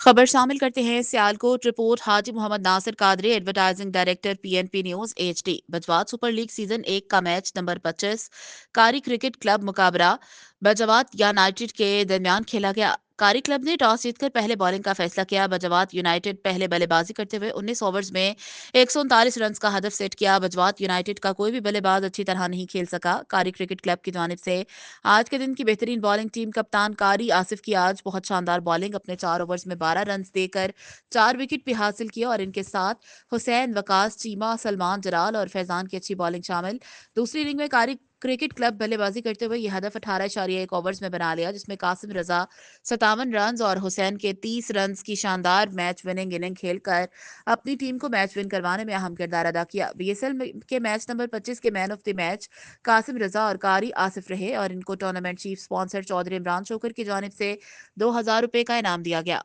खबर शामिल करते हैं Sialkot report Haji Mohammad Nasir Qadri advertising director PNP news HD बजवात सुपर लीग सीजन 1 का मैच नंबर 25 कारी क्रिकेट क्लब मुकाबला बजवात यूनाइटेड के दरमियान खेला गया। कारी क्लब ने टॉस जीतकर पहले बॉलिंग का फैसला किया। बजवात यूनाइटेड पहले बल्लेबाजी करते हुए 19 ओवर्स में 139 रन का हदफ सेट किया। बजवात यूनाइटेड का कोई भी बल्लेबाज अच्छी तरह नहीं खेल सका। कारी क्रिकेट क्लब की जानिब से आज के दिन की बेहतरीन बॉलिंग टीम कप्तान कारी आसिफ की आज बहुत शानदार बॉलिंग, अपने 4 ओवर्स में 12 रन देकर 4 विकेट भी हासिल किए और इनके साथ हुसैन, वकास, चीमा, सलमान, जलाल और फैजान की अच्छी बॉलिंग शामिल। दूसरी इनिंग में कारी क्रिकेट क्लब बल्लेबाजी करते हुए यह हदफ 18.1 ओवर्स में बना लिया, जिसमें कासिम रजा 57 रन और हुसैन के 30 रन की शानदार मैच विनिंग इनिंग खेलकर अपनी टीम को मैच विन करवाने में अहम किरदार अदा किया। बीएसएल के मैच नंबर 25 के man of the match Qasim Raza और कारी आसिफ रहे और इनको tournament chief sponsor Chaudhry Imran Shokar की जानिब से 2,000 रुपए का इनाम दिया गया।